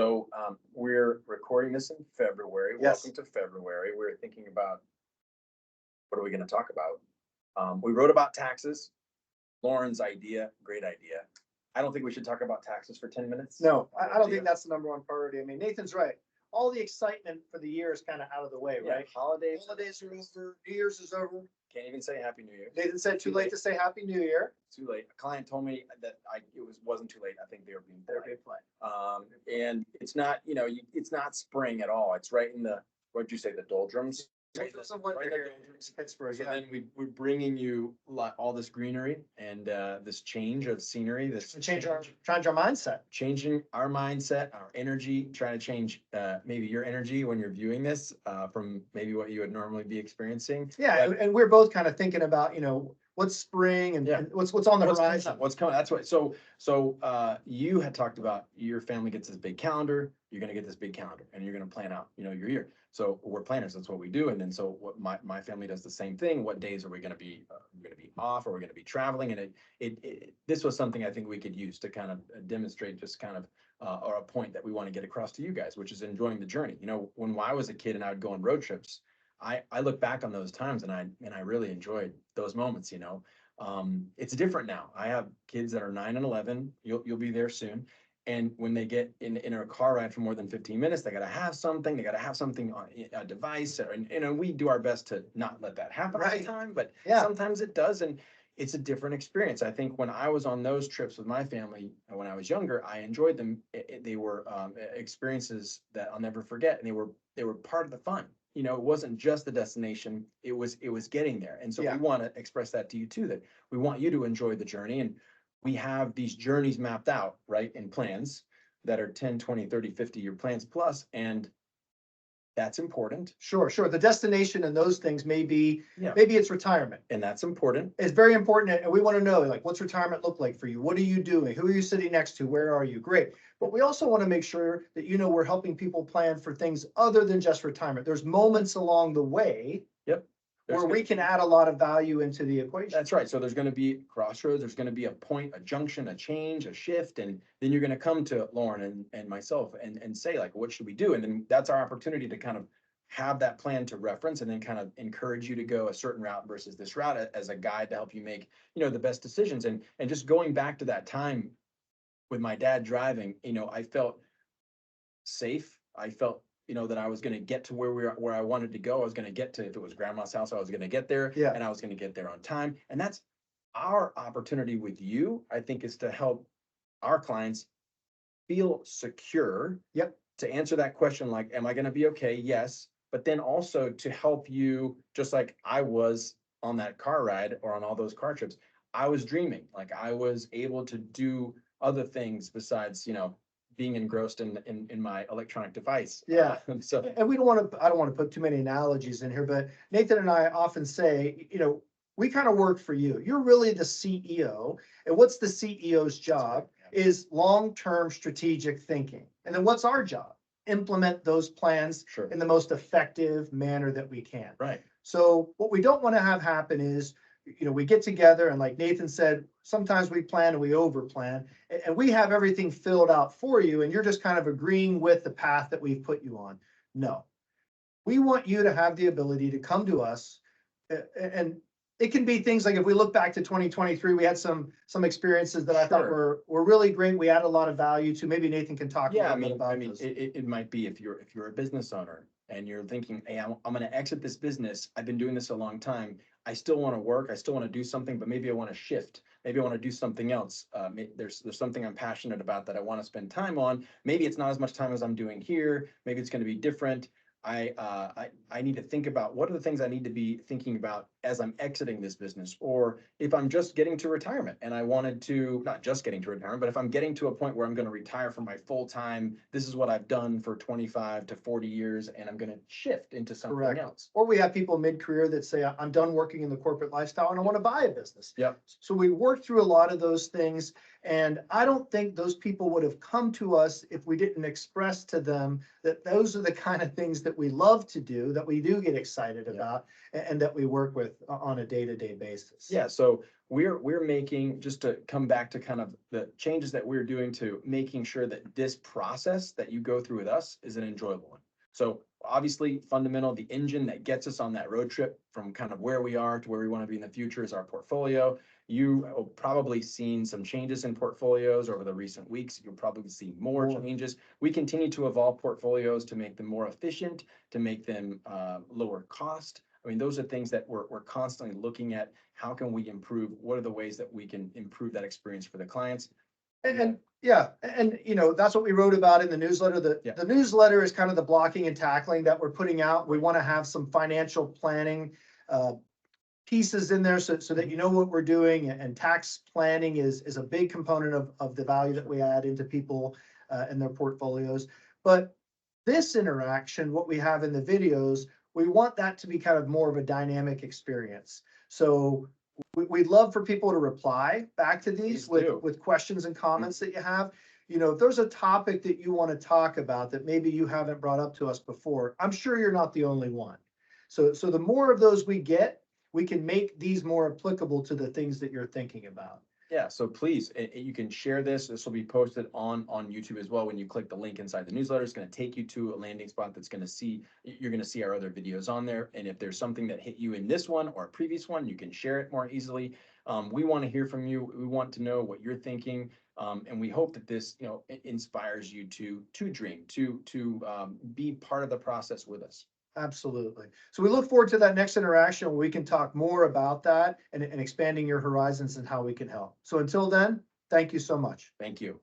So we're recording this in February. Yes. Welcome to February. We're thinking about what are we going to talk about? We wrote about taxes. Loren's idea, great idea. I don't think we should talk about taxes for 10 minutes. No, I don't think that's the number one priority. I mean, Nathan's right. All the excitement for the year is kind of out of the way, Yeah, right? holidays. Holidays are over, New Year's is over. Can't even say Happy New Year. Nathan said too late to say Happy New Year. Too late. A client told me that wasn't too late. I think they were being They're polite. being polite. And it's not, it's not spring at all. It's right in the, what'd you say, the doldrums? Right in the Pittsburgh, So yeah. then we're bringing you all this greenery and this change of scenery, this Change our mindset. changing our mindset, our energy, trying to change maybe your energy when you're viewing this from maybe what you would normally be experiencing. Yeah, But and we're both kind of thinking about, what's spring and, Yeah. and what's on the what's coming horizon. up, what's coming. That's what. So you had talked about your family gets this big calendar. You're going to get this big calendar, and you're going to plan out, your year. So we're planners. That's what we do. And then so what my family does the same thing. What days are we going to be? We're going to be off, or we're going to be traveling. And this was something I think we could use to kind of demonstrate just kind of or a point that we want to get across to you guys, which is enjoying the journey. When I was a kid and I would go on road trips, I look back on those times and I really enjoyed those moments. It's different now. I have kids that are 9 and 11. You'll be there soon. And when they get in a car ride for more than 15 minutes, they got to have something. They got to have something on a device. And we do our best to not let that happen all the time, but sometimes it does. And it's a different experience. I think when I was on those trips with my family, when I was younger, I enjoyed them. They were experiences that I'll never forget. And they were part of the fun. It wasn't just the destination, it was getting there. And so we want to express that to you too, that we want you to enjoy the journey. And we have these journeys mapped out, right, in plans that are 10, 20, 30, 50-year plans plus. And that's important. Sure. The destination and those things maybe it's retirement. And that's important. It's very important. And we want to know, like, what's retirement look like for you? What are you doing? Who are you sitting next to? Where are you? Great. But we also want to make sure that, we're helping people plan for things other than just retirement. There's moments along the way. Yep. Where we can add a lot of value into the equation. That's right. So there's going to be crossroads. There's going to be a point, a junction, a change, a shift. And then you're going to come to Loren and myself and say, like, what should we do? And then that's our opportunity to kind of have that plan to reference and then kind of encourage you to go a certain route versus this route as a guide to help you make, the best decisions. And just going back to that time with my dad driving, I felt safe. I felt that I was going to get to where I wanted to go. I was going to get to, if it was grandma's house, I was going to get there and I was going to get there on time. And that's our opportunity with you, I think, is to help our clients feel secure. Yep. To answer that question, like, am I going to be okay? Yes. But then also to help you, just like I was on that car ride or on all those car trips, I was dreaming, like I was able to do other things besides, being engrossed in my electronic device. Yeah. So, and I don't want to put too many analogies in here, but Nathan and I often say, we kind of work for you. You're really the CEO. And what's the CEO's job is long-term strategic thinking. And then what's our job? Implement those plans in the most effective manner that we can. Right. So what we don't want to have happen is, we get together and, like Nathan said, sometimes we plan and we over plan, and we have everything filled out for you and you're just kind of agreeing with the path that we've put you on. No, we want you to have the ability to come to us, and it can be things like, if we look back to 2023, we had some experiences that I thought were really great. We added a lot of value to. Maybe Nathan can talk a little bit about those. It might be if you're a business owner and you're thinking, hey, I'm going to exit this business. I've been doing this a long time. I still want to work. I still want to do something, but maybe I want to shift. Maybe I want to do something else. There's something I'm passionate about that I want to spend time on. Maybe it's not as much time as I'm doing here. Maybe it's going to be different. I need to think about what are the things I need to be thinking about as I'm exiting this business, or if I'm just getting to retirement and I wanted to, not just getting to retirement, but if I'm getting to a point where I'm going to retire from my full time, this is what I've done for 25 to 40 years, and I'm going to shift into something else. Or we have people mid-career that say, I'm done working in the corporate lifestyle and I want to buy a business. Yep. So we work through a lot of those things. And I don't think those people would have come to us if we didn't express to them that those are the kind of things that we love to do, that we do get excited about, and that we work with on a day-to-day basis. Yeah. So we're making, just to come back to kind of the changes that we're doing to making sure that this process that you go through with us is an enjoyable one. So obviously fundamental, the engine that gets us on that road trip from kind of where we are to where we want to be in the future is our portfolio. You have probably seen some changes in portfolios over the recent weeks. You'll probably see more changes. We continue to evolve portfolios to make them more efficient, to make them lower cost. I mean, those are things that we're constantly looking at. How can we improve? What are the ways that we can improve that experience for the clients? And yeah, and that's what we wrote about in the newsletter. The newsletter is kind of the blocking and tackling that we're putting out. We want to have some financial planning pieces in there so that you know what we're doing, and tax planning is a big component of the value that we add into people and their portfolios. But this interaction, what we have in the videos, we want that to be kind of more of a dynamic experience. So we'd love for people to reply back to these with questions and comments that you have. If there's a topic that you want to talk about that maybe you haven't brought up to us before, I'm sure you're not the only one. So the more of those we get, we can make these more applicable to the things that you're thinking about. Yeah, so please, you can share this. This will be posted on YouTube as well. When you click the link inside the newsletter, it's going to take you to a landing spot that's going to see, you're going to see our other videos on there. And if there's something that hit you in this one or a previous one, you can share it more easily. We want to hear from you. We want to know what you're thinking. And we hope that this, inspires you to dream, to be part of the process with us. Absolutely. So we look forward to that next interaction where we can talk more about that and expanding your horizons and how we can help. So until then, thank you so much. Thank you.